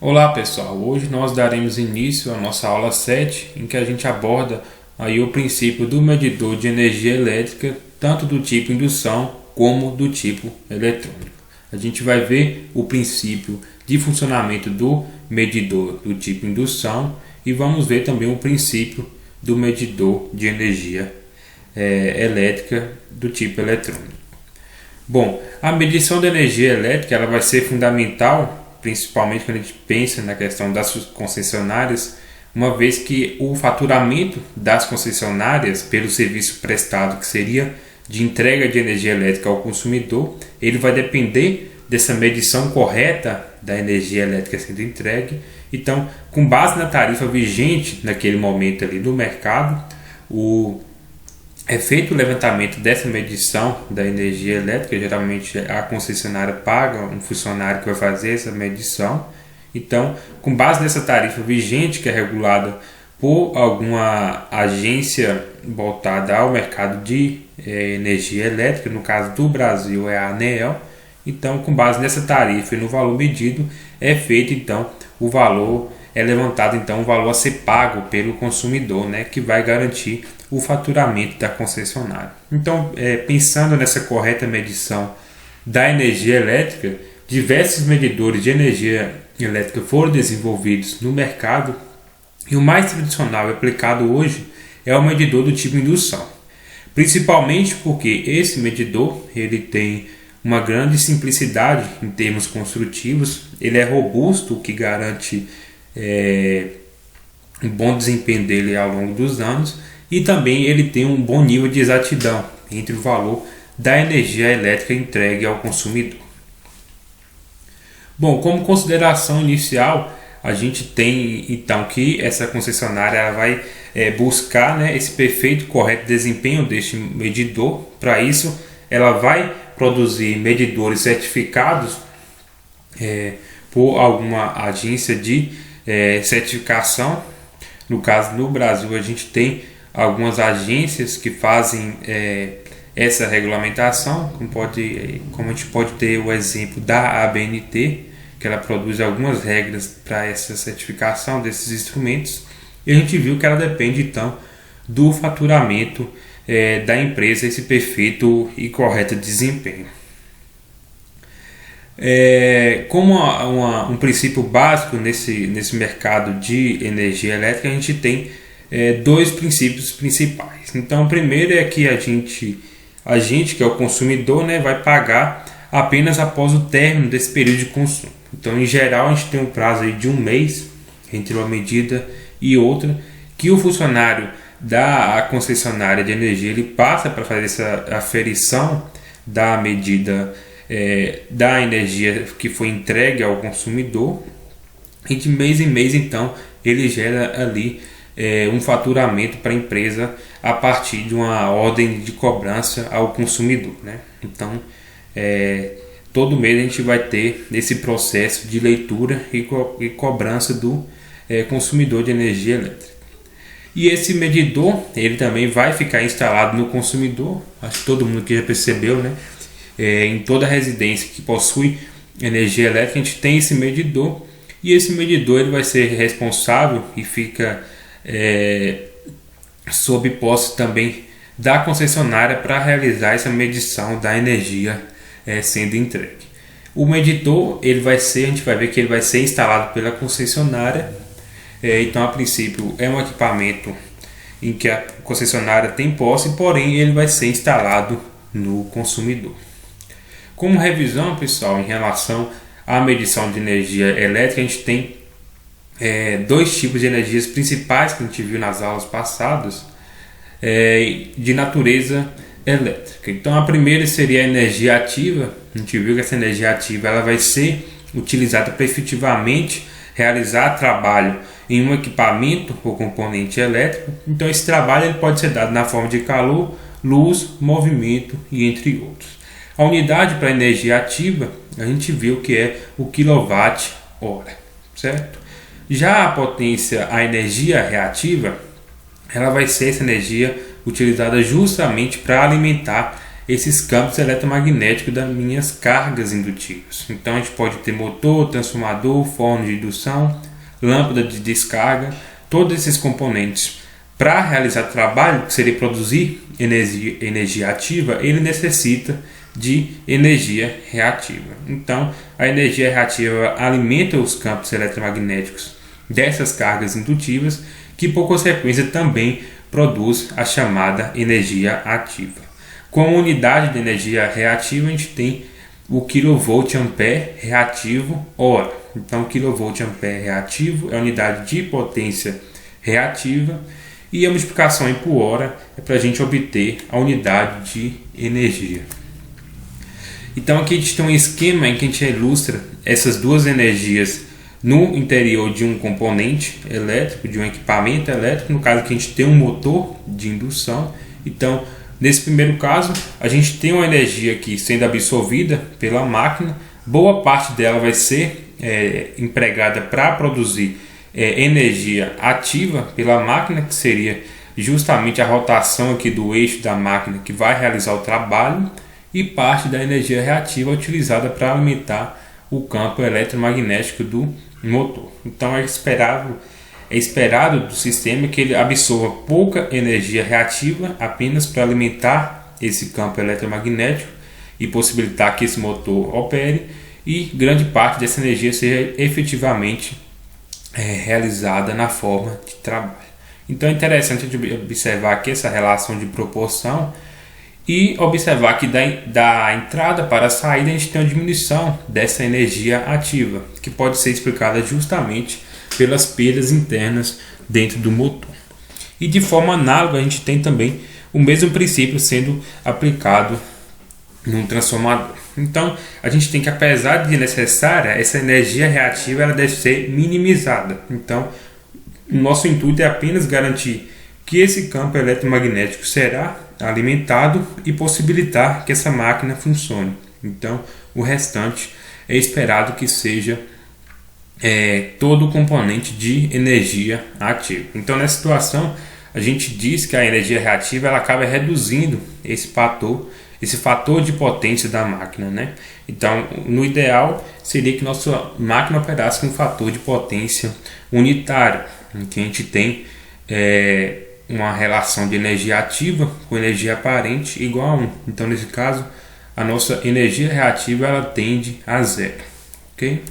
Olá pessoal, hoje nós daremos início à nossa aula 7, em que a gente aborda aí o princípio do medidor de energia elétrica, tanto do tipo indução como do tipo eletrônico. A gente vai ver o princípio de funcionamento do medidor do tipo indução e vamos ver também o princípio do medidor de energia elétrica do tipo eletrônico. Bom, a medição da energia elétrica ela vai ser fundamental, principalmente quando a gente pensa na questão das concessionárias, uma vez que o faturamento das concessionárias pelo serviço prestado, que seria de entrega de energia elétrica ao consumidor, ele vai depender dessa medição correta da energia elétrica sendo entregue. Então, com base na tarifa vigente naquele momento ali do mercado, é feito o levantamento dessa medição da energia elétrica. Geralmente a concessionária paga um funcionário que vai fazer essa medição. Então, com base nessa tarifa vigente, que é regulada por alguma agência voltada ao mercado de energia elétrica, no caso do Brasil é a ANEEL. Então, com base nessa tarifa e no valor medido, é feito então é levantado então o valor a ser pago pelo consumidor, né, que vai garantir o faturamento da concessionária. Então, pensando nessa correta medição da energia elétrica, diversos medidores de energia elétrica foram desenvolvidos no mercado e o mais tradicional e aplicado hoje é o medidor do tipo indução, principalmente porque esse medidor ele tem uma grande simplicidade em termos construtivos, ele é robusto, o que garante um bom desempenho dele ao longo dos anos, e também ele tem um bom nível de exatidão entre o valor da energia elétrica entregue ao consumidor. Bom, como consideração inicial, a gente tem então que essa concessionária ela vai buscar, né, esse perfeito correto desempenho deste medidor. Para isso, ela vai produzir medidores certificados por alguma agência de certificação. No caso, no Brasil, a gente tem algumas agências que fazem essa regulamentação, como a gente pode ter o exemplo da ABNT, que ela produz algumas regras para essa certificação desses instrumentos, e a gente viu que ela depende então do faturamento da empresa, esse perfeito e correto desempenho. Como um princípio básico nesse mercado de energia elétrica, a gente tem dois princípios principais. Então, o primeiro é que a gente que é o consumidor, né, vai pagar apenas após o término desse período de consumo. Então, em geral, a gente tem um prazo aí de um mês entre uma medida e outra, que o funcionário da concessionária de energia ele passa para fazer essa aferição da medida da energia que foi entregue ao consumidor, e de mês em mês então ele gera ali um faturamento para a empresa a partir de uma ordem de cobrança ao consumidor, né? Então todo mês a gente vai ter esse processo de leitura e cobrança do consumidor de energia elétrica. E esse medidor ele também vai ficar instalado no consumidor. Acho que todo mundo aqui já percebeu, né? Em toda residência que possui energia elétrica a gente tem esse medidor, e esse medidor ele vai ser responsável e fica sob posse também da concessionária para realizar essa medição da energia sendo entregue. O medidor a gente vai ver que ele vai ser instalado pela concessionária. Então, a princípio, é um equipamento em que a concessionária tem posse, porém ele vai ser instalado no consumidor. Como revisão, pessoal, em relação à medição de energia elétrica, a gente tem dois tipos de energias principais que a gente viu nas aulas passadas, de natureza elétrica. Então, a primeira seria a energia ativa. A gente viu que essa energia ativa ela vai ser utilizada para efetivamente realizar trabalho em um equipamento ou componente elétrico. Então, esse trabalho ele pode ser dado na forma de calor, luz, movimento e entre outros. A unidade para energia ativa a gente viu que é o quilowatt-hora, certo? Já a energia reativa, ela vai ser essa energia utilizada justamente para alimentar esses campos eletromagnéticos das minhas cargas indutivas. Então a gente pode ter motor, transformador, forno de indução, lâmpada de descarga, todos esses componentes. Para realizar trabalho, que seria produzir energia ativa, ele necessita de energia reativa. Então, a energia reativa alimenta os campos eletromagnéticos dessas cargas indutivas, que por consequência também produz a chamada energia ativa. Como unidade de energia reativa, a gente tem o kVA reativo hora. Então, kVA reativo é a unidade de potência reativa, e a multiplicação por hora é para a gente obter a unidade de energia. Então aqui a gente tem um esquema em que a gente ilustra essas duas energias no interior de um componente elétrico, de um equipamento elétrico. No caso aqui a gente tem um motor de indução. Então nesse primeiro caso a gente tem uma energia aqui sendo absorvida pela máquina. Boa parte dela vai ser empregada para produzir energia ativa pela máquina, que seria justamente a rotação aqui do eixo da máquina que vai realizar o trabalho, e parte da energia reativa utilizada para alimentar o campo eletromagnético do motor. Então é esperado do sistema que ele absorva pouca energia reativa apenas para alimentar esse campo eletromagnético e possibilitar que esse motor opere, e grande parte dessa energia seja efetivamente realizada na forma de trabalho. Então é interessante observar aqui essa relação de proporção e observar que da entrada para a saída a gente tem uma diminuição dessa energia ativa, que pode ser explicada justamente pelas perdas internas dentro do motor. E de forma análoga a gente tem também o mesmo princípio sendo aplicado num transformador. Então a gente tem que, apesar de necessária, essa energia reativa ela deve ser minimizada. Então o nosso intuito é apenas garantir que esse campo eletromagnético será alimentado e possibilitar que essa máquina funcione. Então o restante é esperado que seja todo o componente de energia ativa. Então nessa situação a gente diz que a energia reativa ela acaba reduzindo esse fator de potência da máquina, né? Então, no ideal, seria que nossa máquina operasse com um fator de potência unitário, em que a gente tem uma relação de energia ativa com energia aparente igual a 1. Então, nesse caso, a nossa energia reativa ela tende a zero. Okay?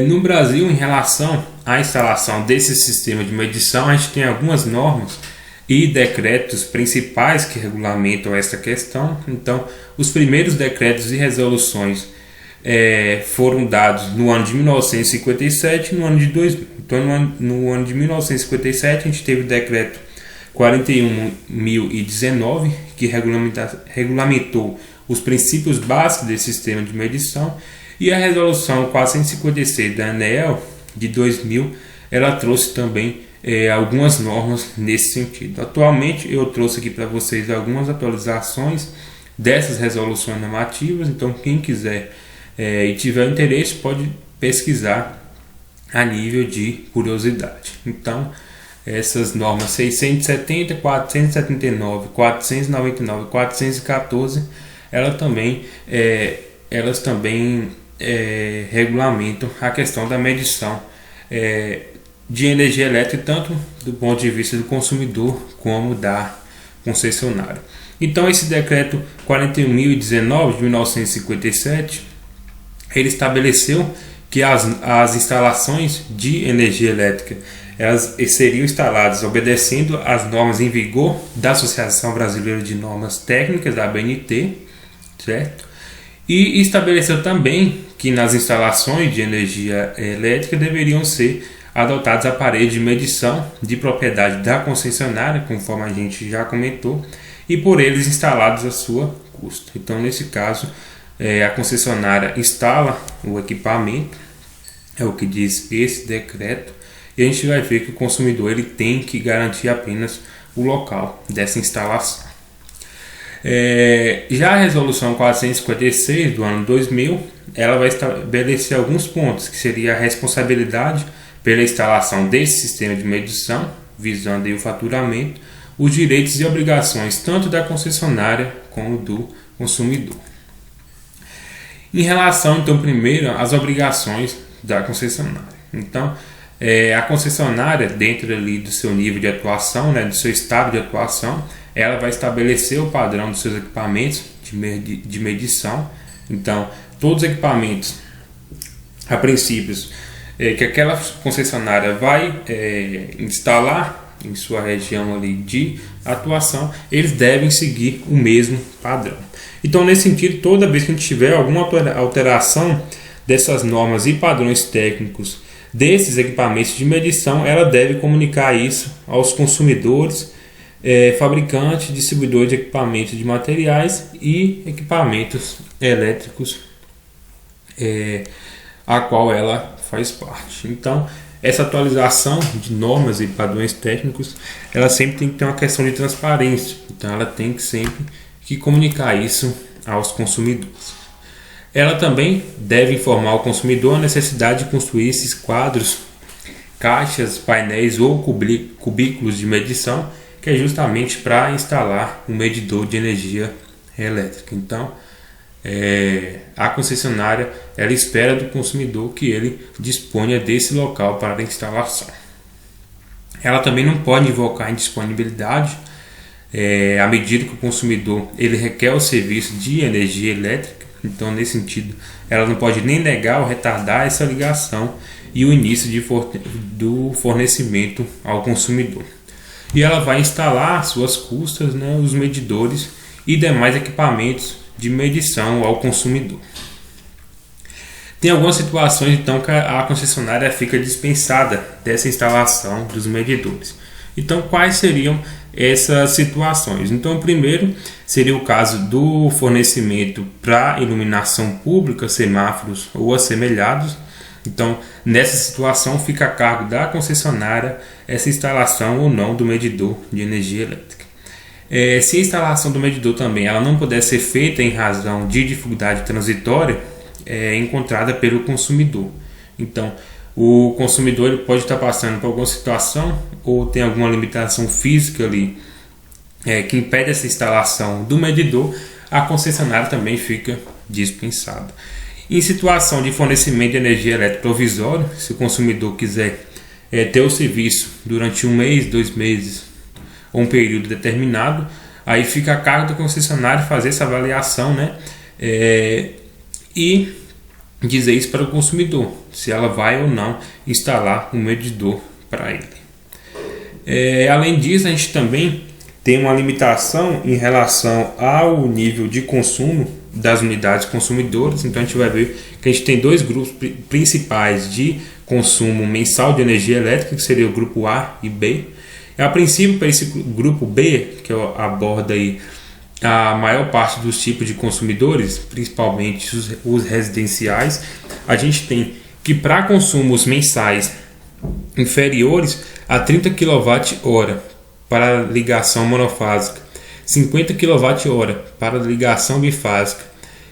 No Brasil, em relação à instalação desse sistema de medição, a gente tem algumas normas e decretos principais que regulamentam essa questão. Então, os primeiros decretos e resoluções foram dados no ano de 1957 e no ano de 2000. Então, no ano de 1957, a gente teve o decreto 41.019, que regulamentou os princípios básicos desse sistema de medição, e a resolução 456 da ANEEL de 2000, ela trouxe também algumas normas nesse sentido. Atualmente eu trouxe aqui para vocês algumas atualizações dessas resoluções normativas. Então quem quiser e tiver interesse pode pesquisar a nível de curiosidade. Então essas normas 670, 479, 499 e 414 elas também regulamentam a questão da medição de energia elétrica, tanto do ponto de vista do consumidor como da concessionária. Então esse decreto 41.019 de 1957 ele estabeleceu que as instalações de energia elétrica elas seriam instaladas obedecendo às normas em vigor da Associação Brasileira de Normas Técnicas, da ABNT, certo? E estabeleceu também que nas instalações de energia elétrica deveriam ser adotados aparelhos de medição de propriedade da concessionária, conforme a gente já comentou, e por eles instalados a sua custo. Então, nesse caso, a concessionária instala o equipamento, é o que diz esse decreto, e a gente vai ver que o consumidor ele tem que garantir apenas o local dessa instalação. Já a resolução 456 do ano 2000, ela vai estabelecer alguns pontos, que seria a responsabilidade pela instalação desse sistema de medição, visando aí o faturamento, os direitos e obrigações tanto da concessionária como do consumidor. Em relação, então, primeiro, às obrigações da concessionária. Então, a concessionária, dentro ali do seu nível de atuação, né, do seu estado de atuação, ela vai estabelecer o padrão dos seus equipamentos de medição. Então, todos os equipamentos, a princípios, que aquela concessionária vai instalar em sua região ali de atuação, eles devem seguir o mesmo padrão. Então, nesse sentido, toda vez que a gente tiver alguma alteração dessas normas e padrões técnicos desses equipamentos de medição, ela deve comunicar isso aos consumidores, fabricantes, distribuidores de equipamentos de materiais e equipamentos elétricos, a qual ela faz parte. Então, essa atualização de normas e padrões técnicos, ela sempre tem que ter uma questão de transparência. Então, ela tem que sempre comunicar isso aos consumidores. Ela também deve informar o consumidor a necessidade de construir esses quadros, caixas, painéis ou cubículos de medição, que é justamente para instalar um medidor de energia elétrica. Então, a concessionária, ela espera do consumidor que ele disponha desse local para a instalação. Ela também não pode invocar indisponibilidade à medida que o consumidor ele requer o serviço de energia elétrica. Então, nesse sentido, ela não pode nem negar ou retardar essa ligação e o início do fornecimento ao consumidor. E ela vai instalar às suas custas, né, os medidores e demais equipamentos de medição ao consumidor. Tem algumas situações, então, que a concessionária fica dispensada dessa instalação dos medidores. Então, quais seriam essas situações? Então, primeiro seria o caso do fornecimento para iluminação pública, semáforos ou assemelhados. Então, nessa situação fica a cargo da concessionária essa instalação ou não do medidor de energia elétrica. Se a instalação do medidor também ela não puder ser feita em razão de dificuldade transitória encontrada pelo consumidor. Então, o consumidor ele pode estar passando por alguma situação ou tem alguma limitação física ali que impede essa instalação do medidor, a concessionária também fica dispensada. Em situação de fornecimento de energia elétrica provisório, se o consumidor quiser ter o serviço durante 1 mês, 2 meses ou um período determinado, aí fica a cargo do concessionário fazer essa avaliação, né? E dizer isso para o consumidor, se ela vai ou não instalar um medidor para ele. Além disso, a gente também tem uma limitação em relação ao nível de consumo das unidades consumidoras. Então a gente vai ver que a gente tem 2 grupos principais de consumo mensal de energia elétrica, que seria o grupo A e B. A princípio, para esse grupo B, que aborda aí a maior parte dos tipos de consumidores, principalmente os residenciais, a gente tem que para consumos mensais inferiores a 30 kWh para ligação monofásica, 50 kWh para ligação bifásica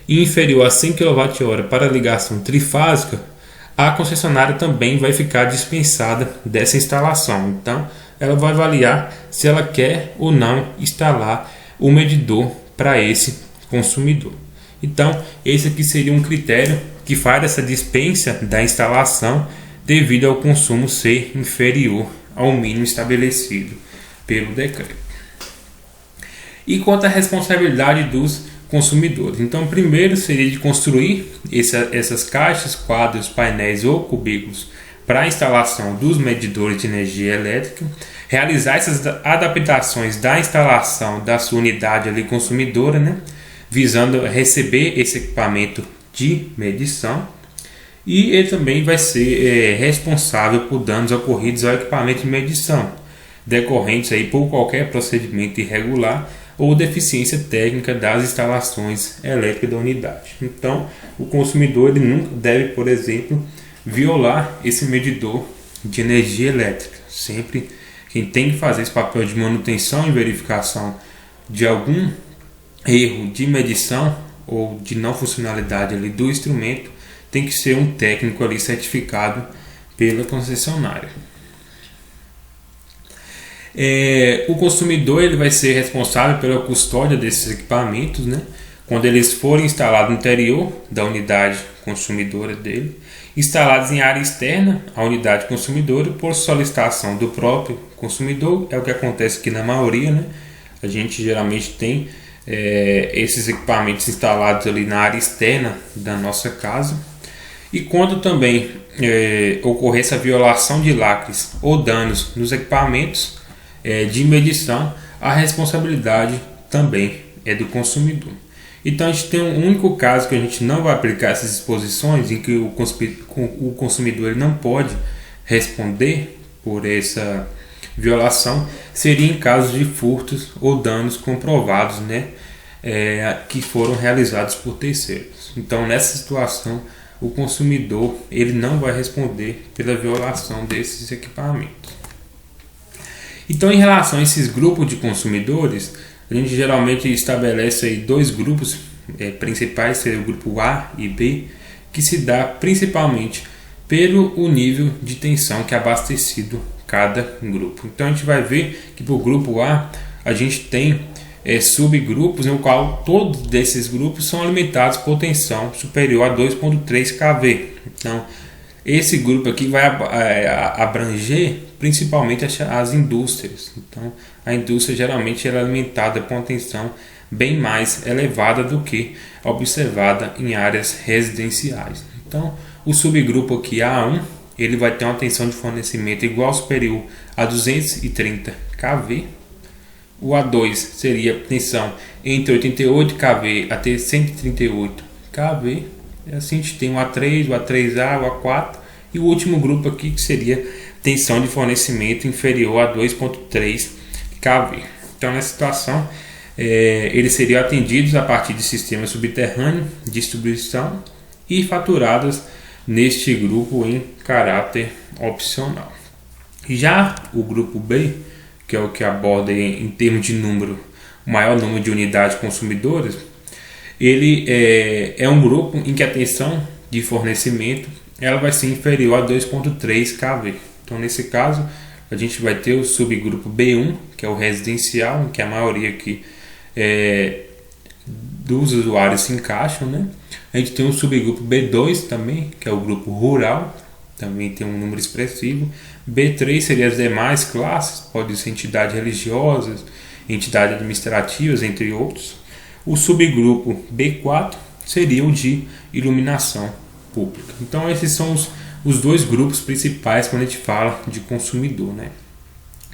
e inferior a 100 kWh para ligação trifásica, a concessionária também vai ficar dispensada dessa instalação. Então, ela vai avaliar se ela quer ou não instalar o medidor para esse consumidor. Então, esse aqui seria um critério que faz essa dispensa da instalação devido ao consumo ser inferior ao mínimo estabelecido pelo decreto. E quanto à responsabilidade dos consumidores? Então, primeiro seria de construir essas caixas, quadros, painéis ou cubículos para a instalação dos medidores de energia elétrica, realizar essas adaptações da instalação da sua unidade ali consumidora, né, visando receber esse equipamento de medição, e ele também vai ser responsável por danos ocorridos ao equipamento de medição, decorrentes aí por qualquer procedimento irregular ou deficiência técnica das instalações elétricas da unidade. Então, o consumidor ele nunca deve, por exemplo, violar esse medidor de energia elétrica. Sempre quem tem que fazer esse papel de manutenção e verificação de algum erro de medição ou de não funcionalidade ali do instrumento tem que ser um técnico ali certificado pela concessionária. O consumidor ele vai ser responsável pela custódia desses equipamentos, né? Quando eles forem instalados no interior da unidade consumidora dele, instalados em área externa à unidade consumidora por solicitação do próprio consumidor. É o que acontece aqui na maioria, né? A gente geralmente tem esses equipamentos instalados ali na área externa da nossa casa. E quando também ocorrer essa violação de lacres ou danos nos equipamentos de medição, a responsabilidade também é do consumidor. Então a gente tem um único caso que a gente não vai aplicar essas disposições, em que o consumidor ele não pode responder por essa violação, seria em casos de furtos ou danos comprovados, né, que foram realizados por terceiros. Então nessa situação o consumidor ele não vai responder pela violação desses equipamentos. Então, em relação a esses grupos de consumidores, a gente geralmente estabelece aí dois grupos principais, seria o grupo A e B, que se dá principalmente pelo o nível de tensão que é abastecido cada grupo. Então, a gente vai ver que para o grupo A a gente tem subgrupos no qual todos desses grupos são alimentados por tensão superior a 2,3 kV. Então, esse grupo aqui vai abranger principalmente as indústrias. Então, a indústria geralmente é alimentada por uma tensão bem mais elevada do que observada em áreas residenciais. Então, o subgrupo aqui A1 ele vai ter uma tensão de fornecimento igual ou superior a 230 kV. O A2 seria tensão entre 88 kV até 138 kV. E assim a gente tem o A3, o A3A, o A4 e o último grupo aqui que seria tensão de fornecimento inferior a 2,3 kV. Então nessa situação eles seriam atendidos a partir de sistema subterrâneo de distribuição e faturados neste grupo em caráter opcional. Já o grupo B, que é o que aborda em termos de número, o maior número de unidades consumidoras, ele é um grupo em que a tensão de fornecimento ela vai ser inferior a 2,3 kV. Então, nesse caso, a gente vai ter o subgrupo B1, que é o residencial, em que a maioria aqui dos usuários se encaixam, né? A gente tem o subgrupo B2 também, que é o grupo rural, também tem um número expressivo. B3 seria as demais classes, pode ser entidades religiosas, entidades administrativas, entre outros. O subgrupo B4 seria o de iluminação pública. Então esses são os dois grupos principais quando a gente fala de consumidor, né?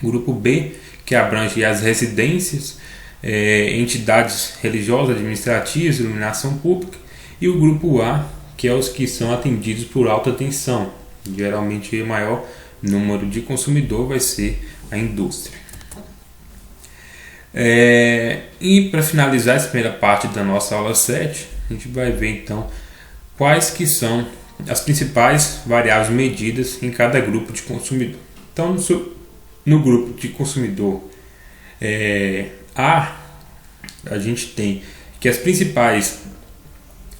O grupo B, que abrange as residências, entidades religiosas, administrativas, iluminação pública, e o grupo A, que é os que são atendidos por alta tensão. Geralmente o maior número de consumidor vai ser a indústria. E para finalizar essa primeira parte da nossa aula 7, a gente vai ver então quais que são as principais variáveis medidas em cada grupo de consumidor. Então, no grupo de consumidor A, a gente tem que as principais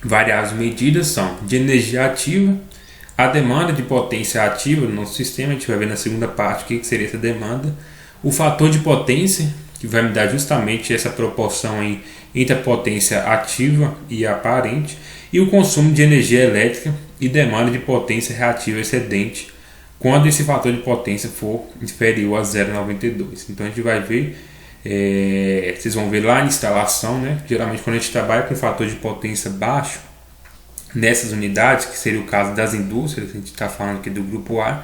variáveis medidas são de energia ativa, a demanda de potência ativa no nosso sistema. A gente vai ver na segunda parte o que seria essa demanda, o fator de potência, que vai me dar justamente essa proporção aí entre a potência ativa e aparente, e o consumo de energia elétrica e demanda de potência reativa excedente quando esse fator de potência for inferior a 0,92. Então a gente vai ver, vocês vão ver lá na instalação, né? Geralmente quando a gente trabalha com fator de potência baixo nessas unidades, que seria o caso das indústrias, a gente está falando aqui do grupo A,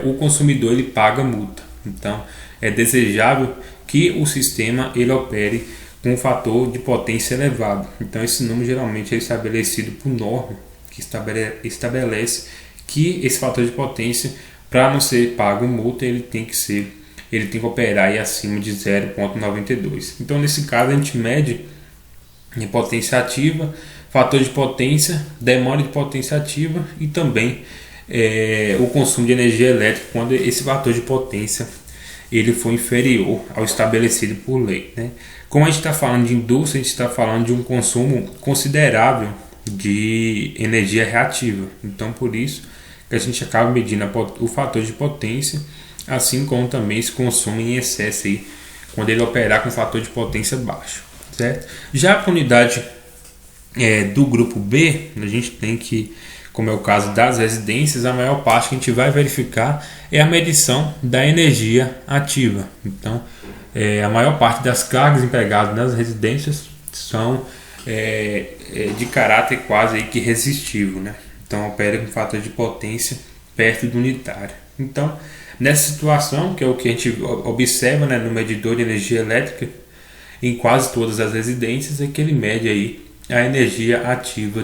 o consumidor ele paga multa. Então é desejável que o sistema ele opere com um fator de potência elevado. Então esse número geralmente é estabelecido por norma, que estabelece que esse fator de potência, para não ser pago multa, ele tem que operar aí acima de 0,92. Então nesse caso a gente mede a potência ativa, fator de potência, demanda de potência ativa e também o consumo de energia elétrica quando esse fator de potência ele for inferior ao estabelecido por lei, né? Como a gente está falando de indústria, a gente está falando de um consumo considerável de energia reativa. Então, por isso que a gente acaba medindo o fator de potência assim como também esse consumo em excesso aí, quando ele operar com fator de potência baixo, certo? Já para a unidade do grupo B, a gente tem que, como é o caso das residências, a maior parte que a gente vai verificar é a medição da energia ativa. Então, a maior parte das cargas empregadas nas residências são de caráter quase aí que resistivo, né? Então, opera com fator de potência perto do unitário. Então, nessa situação, que é o que a gente observa, né, no medidor de energia elétrica, em quase todas as residências, é que ele mede aí a energia ativa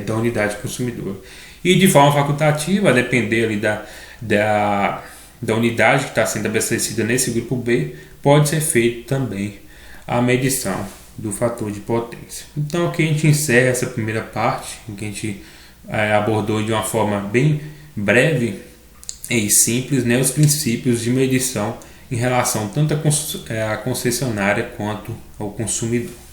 da unidade consumidora. E de forma facultativa, a depender ali da unidade que está sendo abastecida nesse grupo B, pode ser feito também a medição do fator de potência. Então aqui a gente encerra essa primeira parte, em que a gente abordou de uma forma bem breve e simples, né, os princípios de medição em relação tanto à concessionária quanto ao consumidor.